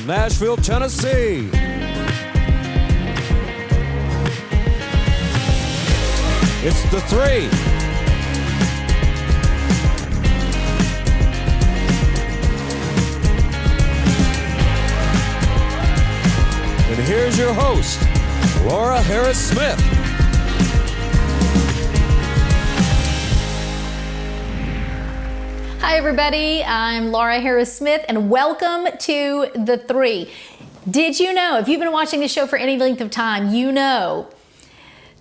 from Nashville, Tennessee. It's theTHREE. And here's your host, Laura Harris-Smith. Hi everybody, I'm Laura Harris-Smith and welcome to theTHREE. Did you know, if you've been watching this show for any length of time, you know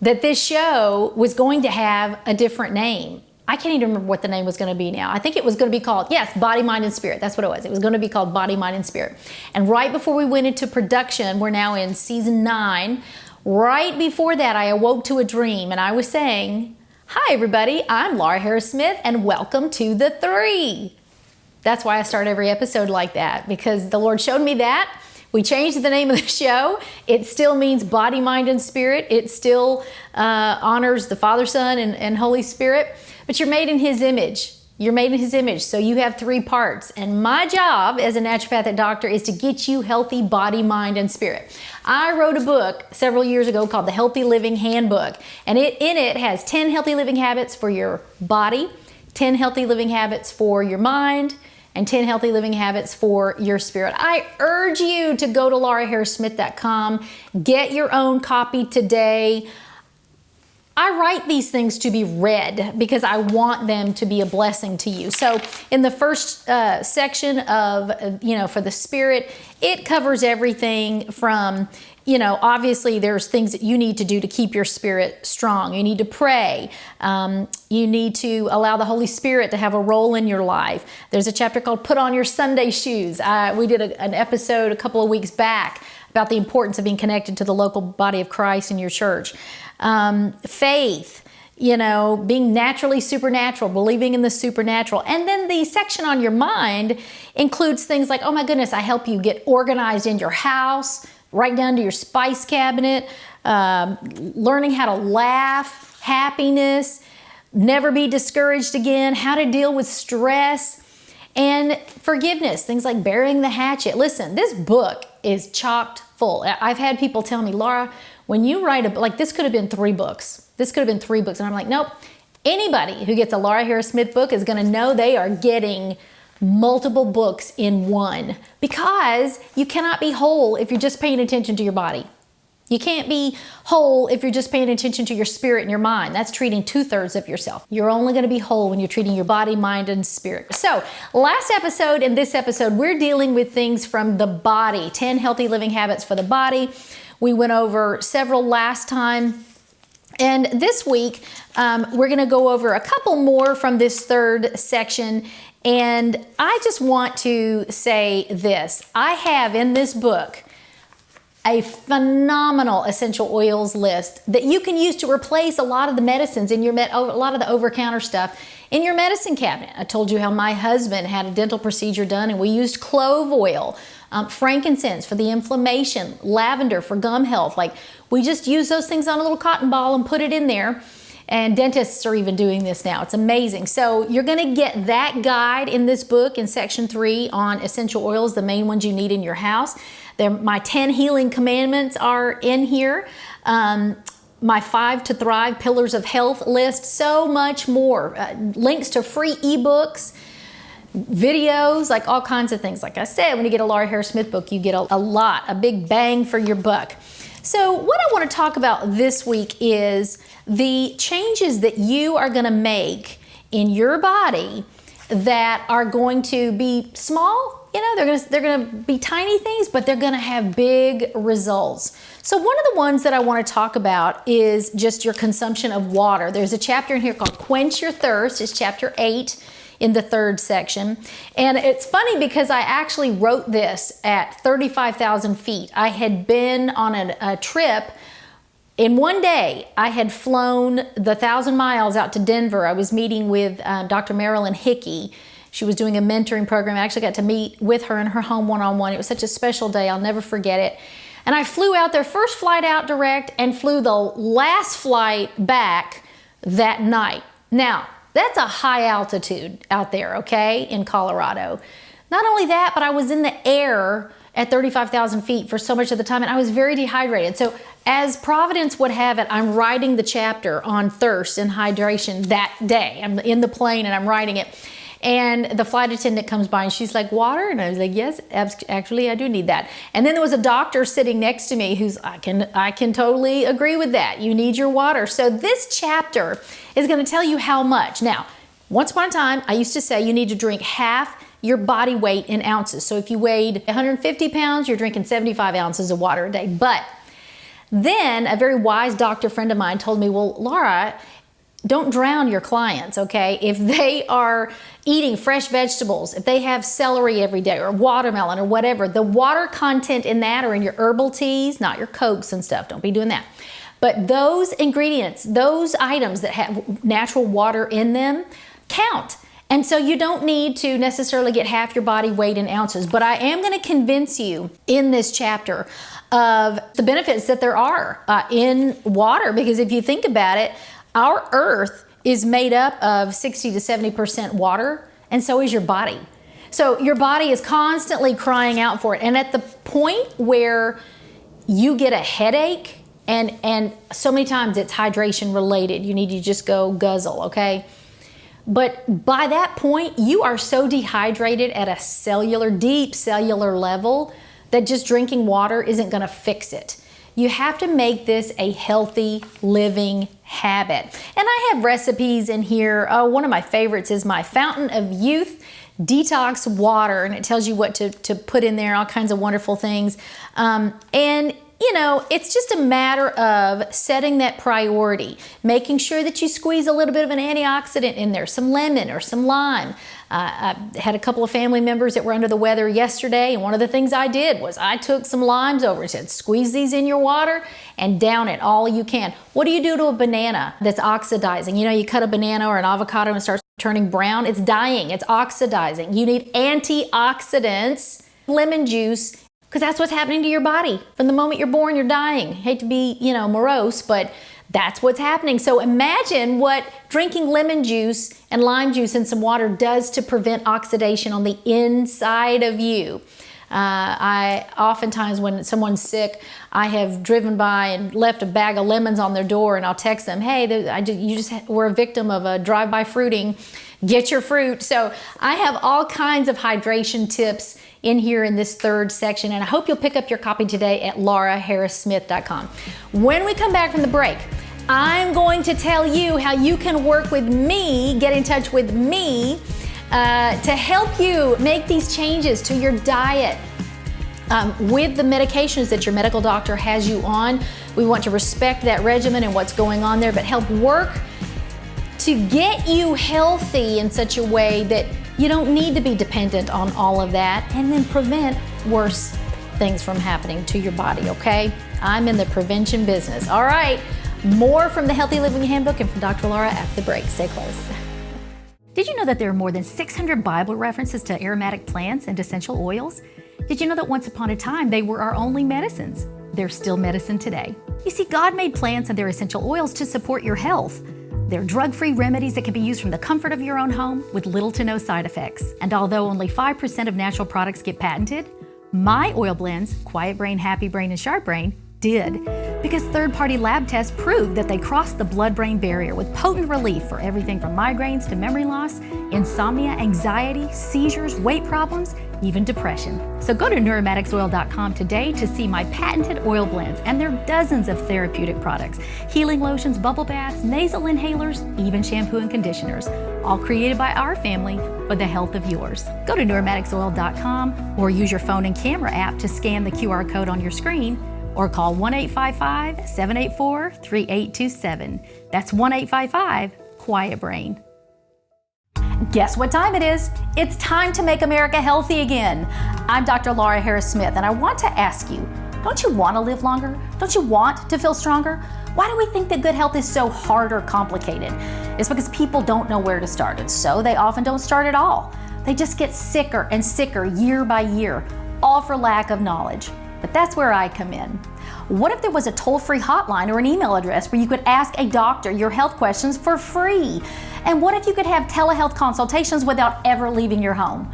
that this show was going to have a different name. I can't even remember what the name was going to be now. I think it was going to be called, yes, Body, Mind, and Spirit. That's what it was. It was going to be called Body, Mind, and Spirit. And right before we went into production, we're now in season 9. Right before that, I awoke to a dream and I was saying, hi everybody, I'm Laura Harris-Smith and welcome to theTHREE. That's why I start every episode like that, because the Lord showed me that. We changed the name of the show. It still means Body, Mind, and Spirit. It still honors the Father, Son, and Holy Spirit. But you're made in His image. You're made in His image, so you have 3 parts. And my job as a naturopathic doctor is to get you healthy body, mind, and spirit. I wrote a book several years ago called the Healthy Living Handbook. And in it has 10 healthy living habits for your body, 10 healthy living habits for your mind, and 10 healthy living habits for your spirit. I urge you to go to lauraharrissmith.com, get your own copy today. I write these things to be read because I want them to be a blessing to you. So in the first section of, for the spirit, it covers everything from, obviously there's things that you need to do to keep your spirit strong. You need to pray. You need to allow the Holy Spirit to have a role in your life. There's a chapter called Put On Your Sunday Shoes. We did an episode a couple of weeks back about the importance of being connected to the local body of Christ in your church. Faith, being naturally supernatural, believing in the supernatural. And then the section on your mind includes things like, oh my goodness, I help you get organized in your house, right down to your spice cabinet, learning how to laugh, happiness, never be discouraged again, how to deal with stress, and forgiveness, things like burying the hatchet. Listen, this book is chocked full. I've had people tell me, Laura, when you write a book, like this could have been 3 books. This could have been 3 books. And I'm like, nope. Anybody who gets a Laura Harris-Smith book is going to know they are getting multiple books in one, because you cannot be whole if you're just paying attention to your body. You can't be whole if you're just paying attention to your spirit and your mind. That's treating 2/3 of yourself. You're only going to be whole when you're treating your body, mind, and spirit. So last episode and this episode, we're dealing with things from the body, 10 healthy living habits for the body. We went over several last time. And this week, we're going to go over a couple more from this 3rd section. And I just want to say this. I have in this book a phenomenal essential oils list that you can use to replace a lot of the medicines in your a lot of the over-counter stuff in your medicine cabinet. I told you how my husband had a dental procedure done and we used clove oil, frankincense for the inflammation, lavender for gum health. Like, we just use those things on a little cotton ball and put it in there. And dentists are even doing this now. It's amazing. So you're going to get that guide in this book in section 3 on essential oils, the main ones you need in your house. My 10 healing commandments are in here. My 5 to Thrive Pillars of Health list, so much more. Links to free ebooks, videos, like all kinds of things. Like I said, when you get a Laura Harris-Smith book, you get a big bang for your buck. So what I want to talk about this week is the changes that you are going to make in your body that are going to be small. They're going to be tiny things, but they're going to have big results. So one of the ones that I want to talk about is just your consumption of water. There's a chapter in here called Quench Your Thirst. It's chapter 8 in the 3rd section. And it's funny because I actually wrote this at 35,000 feet. I had been on a trip. In one day, I had flown the 1,000 miles out to Denver. I was meeting with Dr. Marilyn Hickey. She was doing a mentoring program. I actually got to meet with her in her home one-on-one. It was such a special day. I'll never forget it. And I flew out there, first flight out direct, and flew the last flight back that night. Now, that's a high altitude out there, okay, in Colorado. Not only that, but I was in the air at 35,000 feet for so much of the time, and I was very dehydrated. So as Providence would have it, I'm writing the chapter on thirst and hydration that day. I'm in the plane and I'm writing it. And the flight attendant comes by and she's like, water? And I was like, yes, actually I do need that. And then there was a doctor sitting next to me who's, I can totally agree with that. You need your water. So this chapter is gonna tell you how much. Now, once upon a time, I used to say you need to drink half your body weight in ounces. So if you weighed 150 pounds, you're drinking 75 ounces of water a day. But then a very wise doctor friend of mine told me, well, Laura, don't drown your clients, okay? If they are eating fresh vegetables, if they have celery every day or watermelon or whatever, the water content in that or in your herbal teas, not your Cokes and stuff, don't be doing that. But those ingredients, those items that have natural water in them count. And so you don't need to necessarily get half your body weight in ounces, but I am going to convince you in this chapter of the benefits that there are in water, because if you think about it, our earth is made up of 60 to 70% water, and so is your body. So your body is constantly crying out for it. And at the point where you get a headache, and so many times it's hydration related, you need to just go guzzle, okay? But by that point, you are so dehydrated at a cellular, deep cellular level that just drinking water isn't gonna fix it. You have to make this a healthy living habit. And I have recipes in here. Oh, one of my favorites is my Fountain of Youth Detox Water, and it tells you what to put in there, all kinds of wonderful things. And you know, it's just a matter of setting that priority, making sure that you squeeze a little bit of an antioxidant in there, some lemon or some lime. I had a couple of family members that were under the weather yesterday, and one of the things I did was I took some limes over and said, squeeze these in your water and down it all you can. What do you do to a banana that's oxidizing? You know, you cut a banana or an avocado and it starts turning brown. It's dying, it's oxidizing. You need antioxidants, lemon juice, because that's what's happening to your body. From the moment you're born, you're dying. Hate to be, you know, morose, but that's what's happening. So imagine what drinking lemon juice and lime juice and some water does to prevent oxidation on the inside of you. I oftentimes, when someone's sick, I have driven by and left a bag of lemons on their door, and I'll text them, hey, you just were a victim of a drive-by fruiting. Get your fruit. So I have all kinds of hydration tips in here in this third section, and I hope you'll pick up your copy today at lauraharrissmith.com. When we come back from the break, I'm going to tell you how you can work with me, get in touch with me, to help you make these changes to your diet with the medications that your medical doctor has you on. We want to respect that regimen and what's going on there, but help work to get you healthy in such a way that you don't need to be dependent on all of that, and then prevent worse things from happening to your body, okay? I'm in the prevention business. All right, more from the Healthy Living Handbook and from Dr. Laura after the break. Stay close. Did you know that there are more than 600 Bible references to aromatic plants and essential oils? Did you know that once upon a time they were our only medicines? They're still medicine today. You see, God made plants and their essential oils to support your health. They're drug-free remedies that can be used from the comfort of your own home with little to no side effects. And although only 5% of natural products get patented, my oil blends, Quiet Brain, Happy Brain, and Sharp Brain, did, because third-party lab tests proved that they crossed the blood-brain barrier with potent relief for everything from migraines to memory loss, insomnia, anxiety, seizures, weight problems, even depression. So go to neuromaticsoil.com today to see my patented oil blends, and there are dozens of therapeutic products, healing lotions, bubble baths, nasal inhalers, even shampoo and conditioners, all created by our family for the health of yours. Go to neuromaticsoil.com or use your phone and camera app to scan the QR code on your screen, or call 1-855-784-3827. That's 1-855-QUIET-BRAIN. Guess what time it is? It's time to make America healthy again. I'm Dr. Laura Harris-Smith, and I want to ask you, don't you want to live longer? Don't you want to feel stronger? Why do we think that good health is so hard or complicated? It's because people don't know where to start, and so they often don't start at all. They just get sicker and sicker year by year, all for lack of knowledge. But that's where I come in. What if there was a toll-free hotline or an email address where you could ask a doctor your health questions for free? And what if you could have telehealth consultations without ever leaving your home?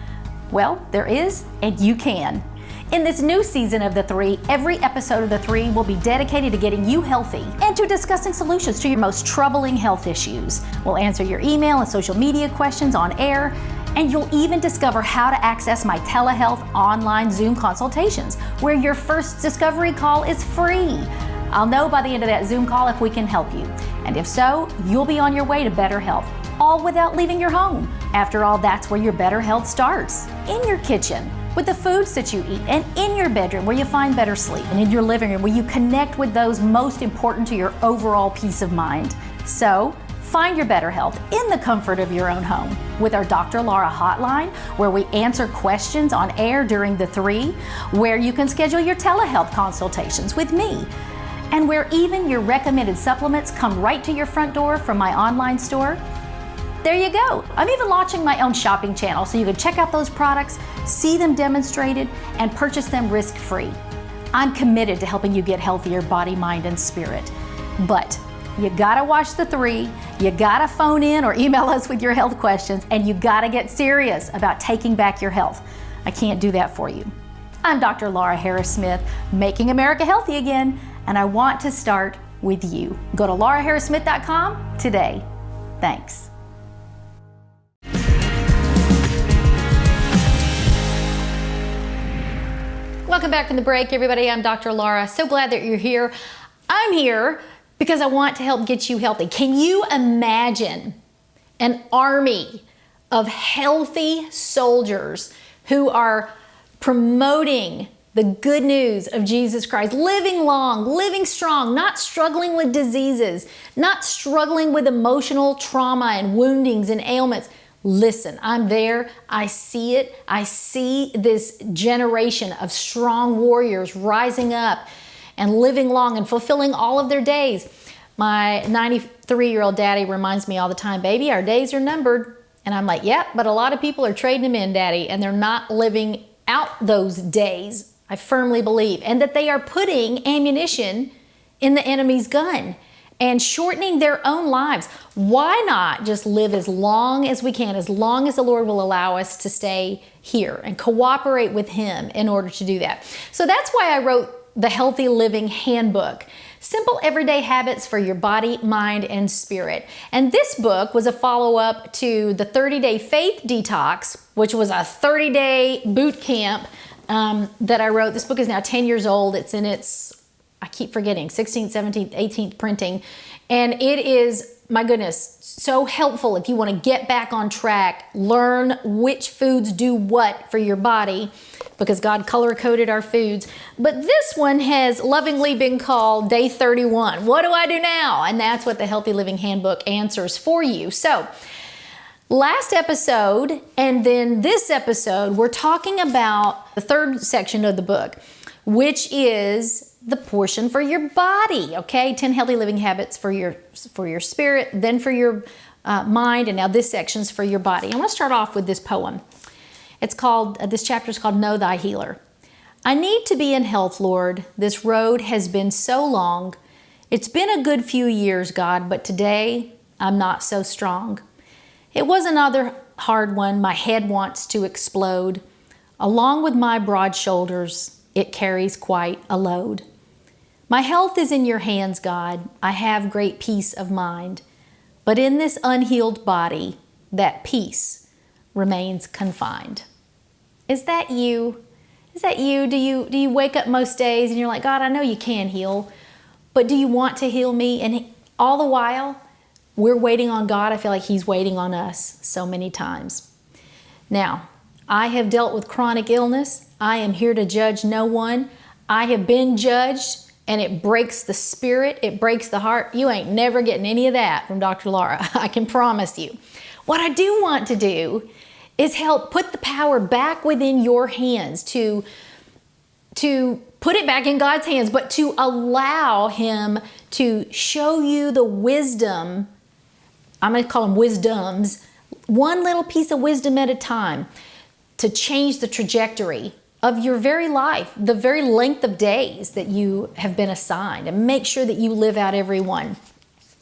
Well, there is, and you can. In this new season of The Three, every episode of The Three will be dedicated to getting you healthy and to discussing solutions to your most troubling health issues. We'll answer your email and social media questions on air, and you'll even discover how to access my telehealth online Zoom consultations, where your first discovery call is free. I'll know by the end of that Zoom call if we can help you. And if so, you'll be on your way to better health, all without leaving your home. After all, that's where your better health starts, in your kitchen, with the foods that you eat, and in your bedroom where you find better sleep, and in your living room where you connect with those most important to your overall peace of mind. So, find your better health in the comfort of your own home with our Dr. Laura hotline, where we answer questions on air during The Three, where you can schedule your telehealth consultations with me, and where even your recommended supplements come right to your front door from my online store. There you go. I'm even launching my own shopping channel so you can check out those products, see them demonstrated, and purchase them risk-free. I'm committed to helping you get healthier body, mind, and spirit. But you gotta watch The Three, you gotta phone in or email us with your health questions, and you gotta get serious about taking back your health. I can't do that for you. I'm Dr. Laura Harris-Smith, making America healthy again, and I want to start with you. Go to lauraharrissmith.com today. Thanks. Welcome back from the break, everybody. I'm Dr. Laura. So glad that you're here. I'm here because I want to help get you healthy. Can you imagine an army of healthy soldiers who are promoting the good news of Jesus Christ, living long, living strong, not struggling with diseases, not struggling with emotional trauma and woundings and ailments? Listen, I'm there. I see it. I see this generation of strong warriors rising up and living long and fulfilling all of their days. My 93-year-old daddy reminds me all the time, baby, our days are numbered. And I'm like, yep, but a lot of people are trading them in, daddy, and they're not living out those days, I firmly believe, and that they are putting ammunition in the enemy's gun and shortening their own lives. Why not just live as long as we can, as long as the Lord will allow us to stay here and cooperate with Him in order to do that? So that's why I wrote the Healthy Living Handbook. Simple everyday habits for your body, mind, and spirit. And this book was a follow-up to the 30-day faith detox, which was a 30-day boot camp that I wrote. This book is now 10 years old. It's in its, I keep forgetting, 16th, 17th, 18th printing. And it is, my goodness, so helpful if you want to get back on track, learn which foods do what for your body, because God color-coded our foods. But this one has lovingly been called Day 31. What do I do now? And that's what the Healthy Living Handbook answers for you. So, last episode and then this episode, we're talking about the third section of the book, which is the portion for your body, okay? 10 healthy living habits for your spirit, then for your mind, and now this section's for your body. I want to start off with this poem. It's called, this chapter is called Know Thy Healer. I need to be in health, Lord. This road has been so long. It's been a good few years, God, but today I'm not so strong. It was another hard one. My head wants to explode. Along with my broad shoulders, it carries quite a load. My health is in your hands, God. I have great peace of mind. But in this unhealed body, that peace remains confined. Is that you? Is that you? Do you wake up most days and you're like, God, I know you can heal, but do you want to heal me? And all the while, we're waiting on God. I feel like He's waiting on us so many times. Now, I have dealt with chronic illness. I am here to judge no one. I have been judged, and it breaks the spirit. It breaks the heart. You ain't never getting any of that from Dr. Laura. I can promise you. What I do want to do is help put the power back within your hands, to put it back in God's hands, but to allow Him to show you the wisdom. I'm going to call them wisdoms, one little piece of wisdom at a time, to change the trajectory of your very life, the very length of days that you have been assigned, and make sure that you live out every one.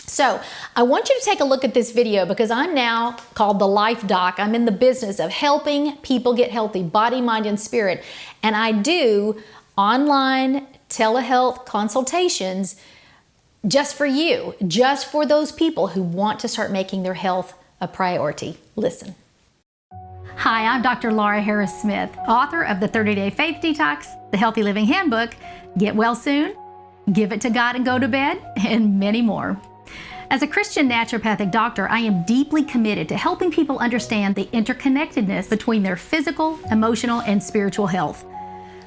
So I want you to take a look at this video because I'm now called the Life Doc. I'm in the business of helping people get healthy, body, mind, and spirit. And I do online telehealth consultations just for you, just for those people who want to start making their health a priority. Listen. Hi, I'm Dr. Laura Harris Smith, author of the 30-Day Faith Detox, the Healthy Living Handbook, Get Well Soon, Give It to God and Go to Bed, and many more. As a Christian naturopathic doctor, I am deeply committed to helping people understand the interconnectedness between their physical, emotional, and spiritual health.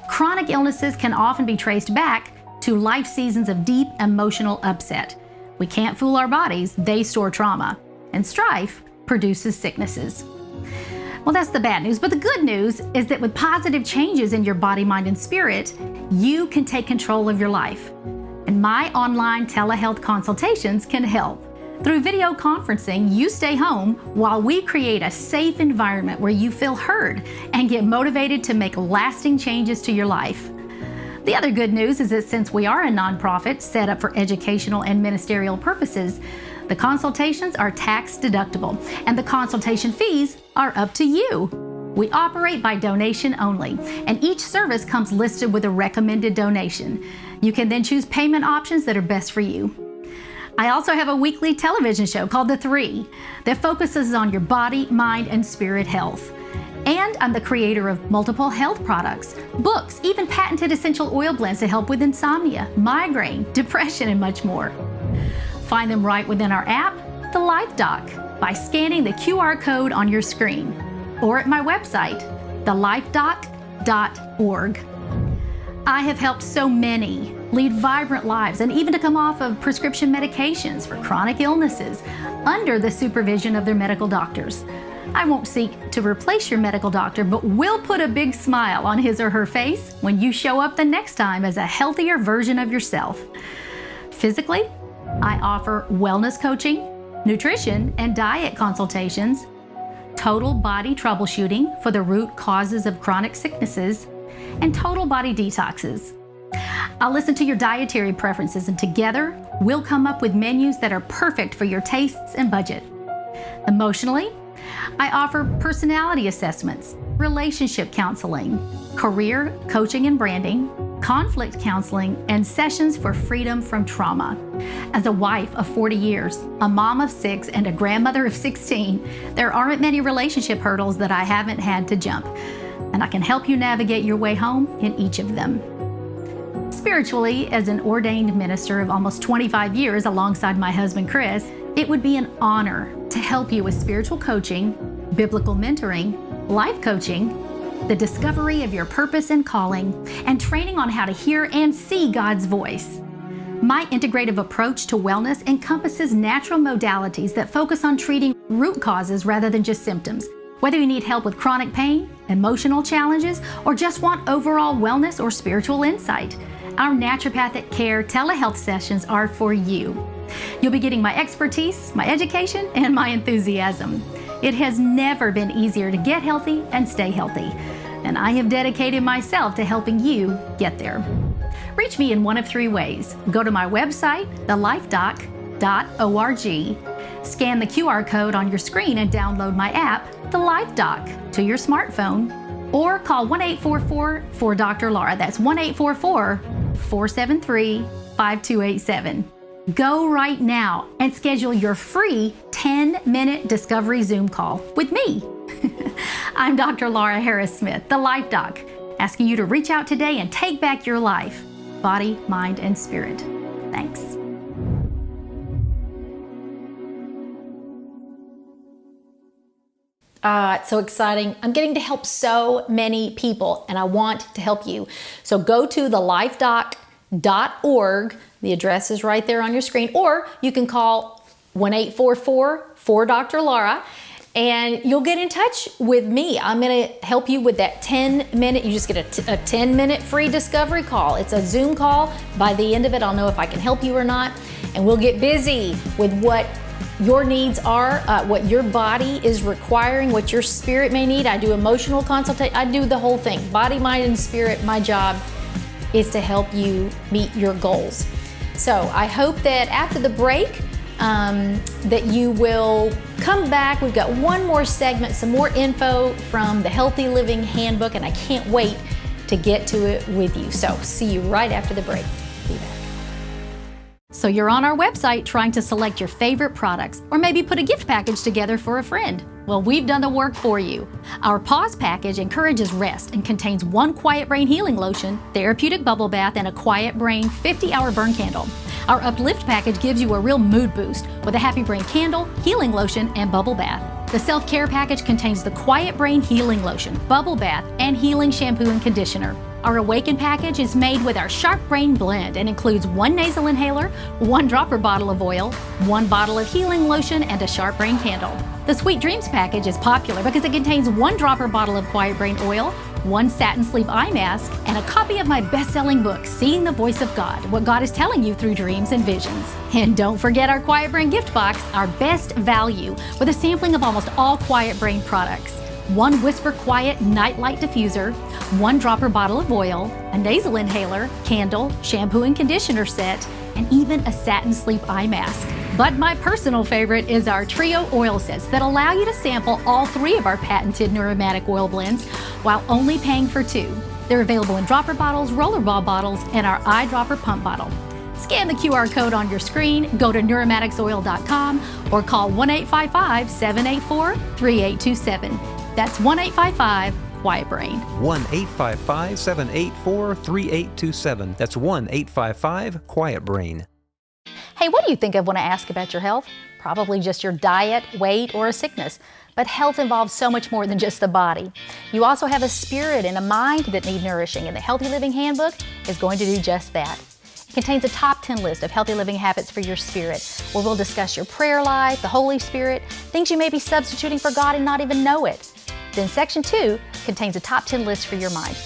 Chronic illnesses can often be traced back to life seasons of deep emotional upset. We can't fool our bodies, they store trauma, and strife produces sicknesses. Well, that's the bad news, but the good news is that with positive changes in your body, mind, and spirit, you can take control of your life. And my online telehealth consultations can help. Through video conferencing, you stay home while we create a safe environment where you feel heard and get motivated to make lasting changes to your life. The other good news is that since we are a nonprofit set up for educational and ministerial purposes, the consultations are tax deductible and the consultation fees are up to you. We operate by donation only, and each service comes listed with a recommended donation. You can then choose payment options that are best for you. I also have a weekly television show called theTHREE that focuses on your body, mind, and spirit health. And I'm the creator of multiple health products, books, even patented essential oil blends to help with insomnia, migraine, depression, and much more. Find them right within our app, the Life Doc, by scanning the QR code on your screen, or at my website, thelifedoc.org. I have helped so many lead vibrant lives and even to come off of prescription medications for chronic illnesses under the supervision of their medical doctors. I won't seek to replace your medical doctor, but will put a big smile on his or her face when you show up the next time as a healthier version of yourself. Physically, I offer wellness coaching, nutrition and diet consultations, total body troubleshooting for the root causes of chronic sicknesses, and total body detoxes. I'll listen to your dietary preferences, and together we'll come up with menus that are perfect for your tastes and budget. Emotionally, I offer personality assessments, relationship counseling, career coaching and branding, conflict counseling, and sessions for freedom from trauma. As a wife of 40 years, a mom of 6, and a grandmother of 16, there aren't many relationship hurdles that I haven't had to jump, and I can help you navigate your way home in each of them. Spiritually, as an ordained minister of almost 25 years alongside my husband Chris, it would be an honor to help you with spiritual coaching, biblical mentoring, life coaching, the discovery of your purpose and calling, and training on how to hear and see God's voice. My integrative approach to wellness encompasses natural modalities that focus on treating root causes rather than just symptoms. Whether you need help with chronic pain, emotional challenges, or just want overall wellness or spiritual insight, our naturopathic care telehealth sessions are for you. You'll be getting my expertise, my education, and my enthusiasm. It has never been easier to get healthy and stay healthy, and I have dedicated myself to helping you get there. Reach me in one of 3 ways. Go to my website, thelifedoc.org, scan the QR code on your screen and download my app, The Life Doc, to your smartphone, or call 1-844-4-Dr. That's 1-844-473-5287. Go right now and schedule your free 10-minute discovery Zoom call with me. I'm Dr. Laura Harris Smith, the Life Doc, asking you to reach out today and take back your life, body, mind, and spirit. Thanks. It's so exciting. I'm getting to help so many people, and I want to help you. So go to thelifedoc.org. The address is right there on your screen, or you can call 1-844-4-Dr. Laura, and you'll get in touch with me. I'm going to help you with that 10-minute. You just get a 10-minute free discovery call. It's a Zoom call. By the end of it, I'll know if I can help you or not, and we'll get busy with what your needs are, what your body is requiring, what your spirit may need. I do emotional consultation. I do the whole thing. Body, mind, and spirit. My job is to help you meet your goals. So I hope that after the break, that you will come back. We've got one more segment, some more info from the Healthy Living Handbook, and I can't wait to get to it with you. So see you right after the break. Be back. So you're on our website trying to select your favorite products, or maybe put a gift package together for a friend. Well, we've done the work for you. Our Pause package encourages rest and contains 1 Quiet Brain Healing Lotion, therapeutic bubble bath, and a Quiet Brain 50-hour burn candle. Our Uplift package gives you a real mood boost with a Happy Brain candle, healing lotion, and bubble bath. The Self-Care package contains the Quiet Brain Healing Lotion, bubble bath, and healing shampoo and conditioner. Our Awaken package is made with our Sharp Brain Blend and includes 1 nasal inhaler, 1 dropper bottle of oil, 1 bottle of healing lotion, and a Sharp Brain candle. The Sweet Dreams package is popular because it contains 1 dropper bottle of Quiet Brain oil, 1 satin sleep eye mask, and a copy of my best-selling book, Seeing the Voice of God, What God is Telling You Through Dreams and Visions. And don't forget our Quiet Brain gift box, our best value, with a sampling of almost all Quiet Brain products. 1 Whisper Quiet Nightlight Diffuser, 1 dropper bottle of oil, a nasal inhaler, candle, shampoo and conditioner set, and even a satin sleep eye mask. But my personal favorite is our trio oil sets that allow you to sample all 3 of our patented Neuromatic oil blends while only paying for 2. They're available in dropper bottles, rollerball bottles, and our eyedropper pump bottle. Scan the QR code on your screen, go to neuromaticsoil.com, or call 1-855-784-3827. That's 1-855-QUIET-BRAIN. 1-855-784-3827. That's 1-855-QUIET-BRAIN. Hey, what do you think of when I ask about your health? Probably just your diet, weight, or a sickness. But health involves so much more than just the body. You also have a spirit and a mind that need nourishing, and the Healthy Living Handbook is going to do just that. It contains a top 10 list of healthy living habits for your spirit, where we'll discuss your prayer life, the Holy Spirit, things you may be substituting for God and not even know it. Then Section 2 contains a top 10 list for your mind.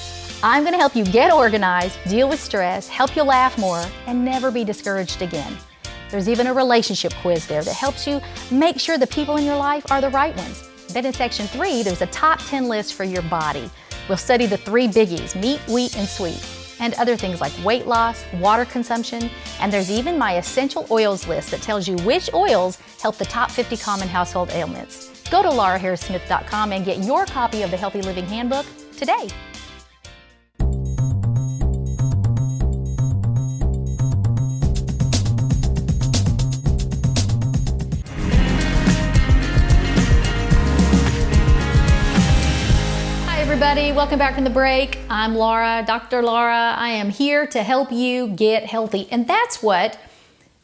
I'm going to help you get organized, deal with stress, help you laugh more, and never be discouraged again. There's even a relationship quiz there that helps you make sure the people in your life are the right ones. Then in Section 3, there's a top 10 list for your body. We'll study the 3 biggies, meat, wheat, and sweets, and other things like weight loss, water consumption, and there's even my essential oils list that tells you which oils help the top 50 common household ailments. Go to lauraharrissmith.com and get your copy of the Healthy Living Handbook today. Hi everybody, welcome back from the break. I'm Laura, Dr. Laura. I am here to help you get healthy. And that's what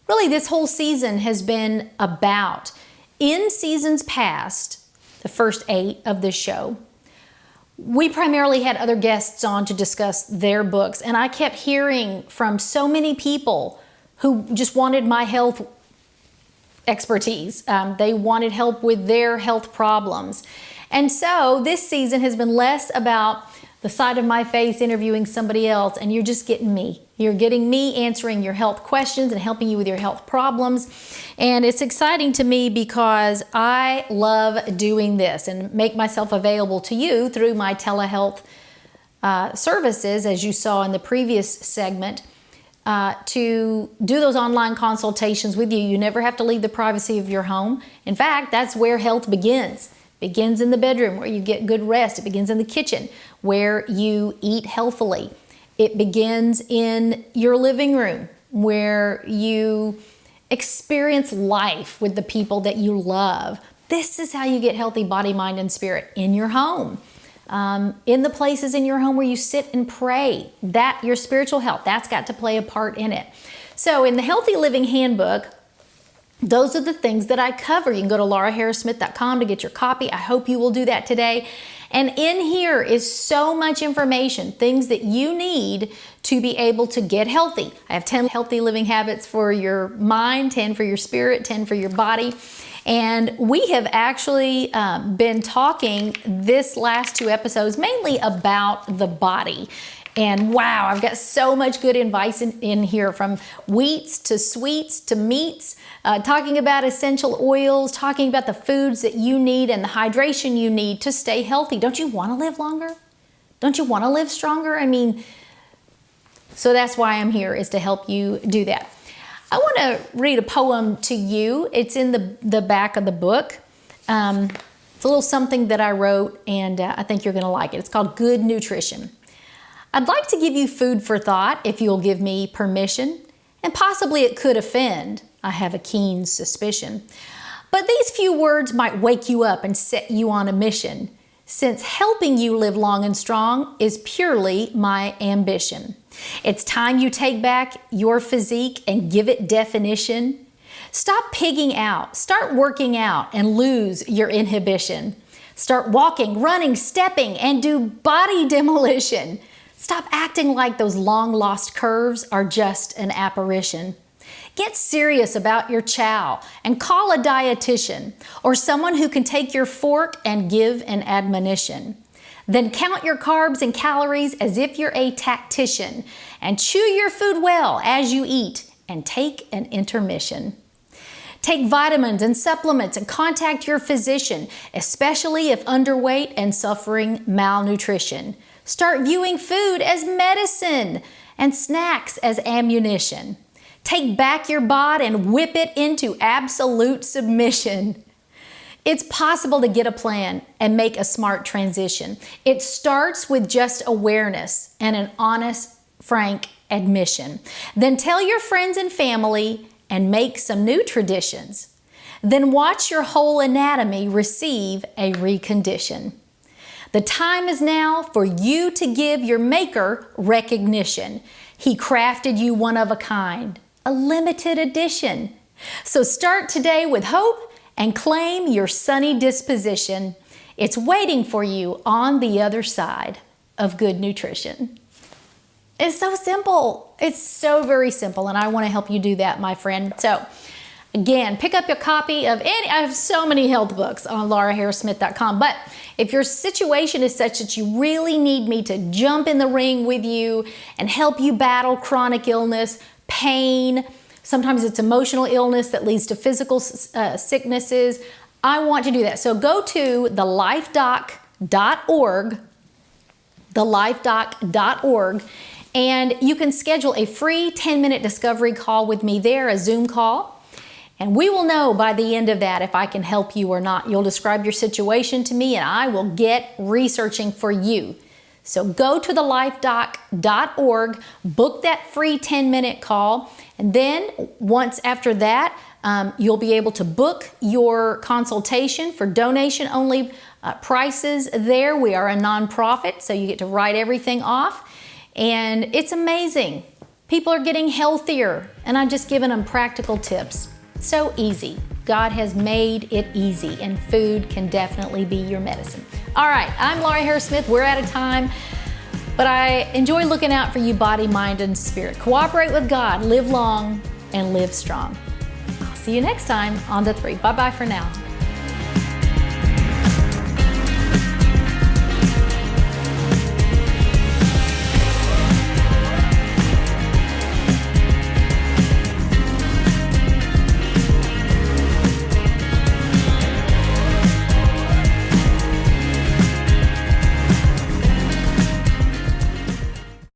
really this whole season has been about. In seasons past, the first 8 of this show, we primarily had other guests on to discuss their books, and I kept hearing from so many people who just wanted my health expertise. They wanted help with their health problems. And so this season has been less about the side of my face interviewing somebody else, and you're just getting me. You're getting me answering your health questions and helping you with your health problems. And it's exciting to me because I love doing this and make myself available to you through my telehealth services, as you saw in the previous segment, to do those online consultations with you. You never have to leave the privacy of your home. In fact, that's where health begins. It begins in the bedroom, where you get good rest. It begins in the kitchen, where you eat healthily. It begins in your living room, where you experience life with the people that you love. This is how you get healthy body, mind, and spirit in your home. In the places in your home where you sit and pray. That, your spiritual health, that's got to play a part in it. So in the Healthy Living Handbook, those are the things that I cover. You can go to lauraharrissmith.com to get your copy. I hope you will do that today. And in here is so much information, things that you need to be able to get healthy. I have 10 healthy living habits for your mind, 10 for your spirit, 10 for your body. And we have actually been talking this last 2 episodes mainly about the body. And wow, I've got so much good advice in here, from wheats to sweets to meats, talking about essential oils, talking about the foods that you need and the hydration you need to stay healthy. Don't you want to live longer? Don't you want to live stronger? I mean, so that's why I'm here, is to help you do that. I want to read a poem to you. It's in the back of the book. It's a little something that I wrote, and I think you're going to like it. It's called Good Nutrition. I'd like to give you food for thought if you'll give me permission, and possibly it could offend. I have a keen suspicion. But these few words might wake you up and set you on a mission, since helping you live long and strong is purely my ambition. It's time you take back your physique and give it definition. Stop pigging out, start working out and lose your inhibition. Start walking, running, stepping, and do body demolition. Stop acting like those long lost curves are just an apparition. Get serious about your chow and call a dietitian or someone who can take your fork and give an admonition. Then count your carbs and calories as if you're a tactician and chew your food well as you eat and take an intermission. Take vitamins and supplements and contact your physician, especially if underweight and suffering malnutrition. Start viewing food as medicine and snacks as ammunition. Take back your bod and whip it into absolute submission. It's possible to get a plan and make a smart transition. It starts with just awareness and an honest, frank admission. Then tell your friends and family and make some new traditions. Then watch your whole anatomy receive a recondition. The time is now for you to give your maker recognition. He crafted you one of a kind, a limited edition. So start today with hope and claim your sunny disposition. It's waiting for you on the other side of good nutrition. It's so simple. It's so very simple, and I want to help you do that, my friend. So again, pick up your copy of I have so many health books on lauraharrissmith.com, but if your situation is such that you really need me to jump in the ring with you and help you battle chronic illness, pain, sometimes it's emotional illness that leads to physical sicknesses, I want to do that. So go to thelifedoc.org, thelifedoc.org, and you can schedule a free 10-minute discovery call with me there, a Zoom call. And we will know by the end of that if I can help you or not. You'll describe your situation to me and I will get researching for you. So go to thelifedoc.org, book that free 10-minute call, and then once after that, you'll be able to book your consultation for donation-only prices there. We are a nonprofit, so you get to write everything off, and it's amazing. People are getting healthier, and I'm just giving them practical tips. So easy. God has made it easy, and food can definitely be your medicine. All right, I'm Laura Harris-Smith. We're out of time, but I enjoy looking out for you, body, mind, and spirit. Cooperate with God, live long, and live strong. I'll see you next time on The Three. Bye-bye for now.